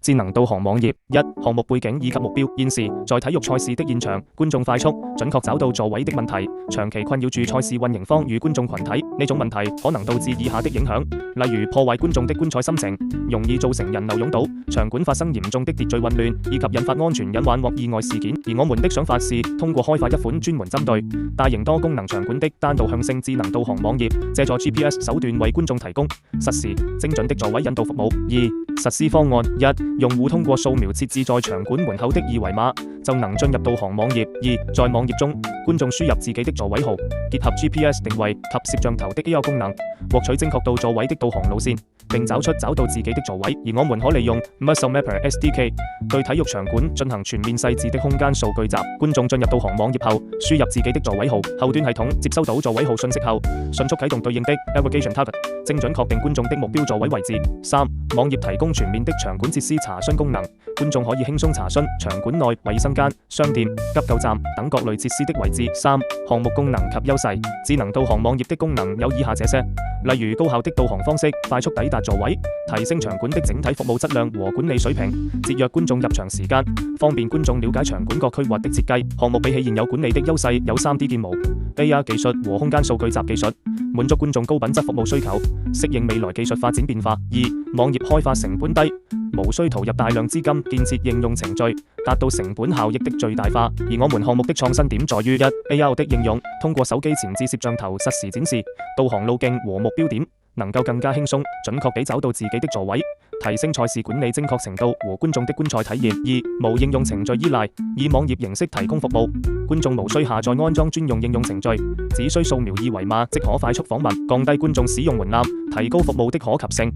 智能導航網頁。1. 項目背景以及目標。現時，在體育賽事的現場，觀眾快速、準確找到座位的問題，長期困擾住賽事運營方與觀眾群體。呢種問題可能導致以下的影響，例如破壞觀眾的觀賽心情，容易造成人流擁堵，場館發生嚴重的秩序混亂，以及引發安全隱患或意外事件。而我們的想法是，通過開發一款專門針對大型多功能場館的單導向性智能導航網頁，借助 GPS 手段為觀眾提供實時、精準的座位引導服務。2. 實施方案。1. 用戶通過掃描設置在場館門口的二維碼，就能進入導航網頁。2. 在網頁中，觀眾輸入自己的座位號，結合 GPS 定位及攝像頭的 AI 功能，獲取精確到座位的導航路線，並找到自己的座位。而我們可利用 Muscle Mapper SDK 對體育場館進行全面細緻的空間數據集。觀眾進入導航網頁後，輸入自己的座位號，後端系統接收到座位號信息後，迅速啟動對應的 Aggregation Target， 精準確定觀眾的目標座位位置。3. 網頁提供全面的場館設施查詢功能，觀眾可以輕鬆查詢場館內衛生間、商店、急救站等各類設施的位置。3. 項目功能及優勢。智能導航網頁的功能有以下這些，例如高效的導航方式，快速抵達座位，提升場館的整體服務質量和管理水平，節約觀眾入場時間，方便觀眾了解場館各區劃的設計。項目比起現有管理的優勢有 3D 建模、AI 技術和空間數據集技術，滿足觀眾高品質服務需求，適應未來技術發展變化。2. 網頁開發成本低，無需投入大量資金建設應用程序，達到成本效益的最大化。而我們項目的創新點在於 1. AR 的應用，通過手機前置攝像頭實時展示導航路徑和目標點，能夠更加輕鬆、準確地找到自己的座位，提升賽事管理精確程度和觀眾的觀賽體驗。2. 無應用程序依賴，以網頁形式提供服務，觀眾無需下載安裝專用應用程序，只需掃描二維碼即可快速訪問，降低觀眾使用門檻，提高服務的可及性。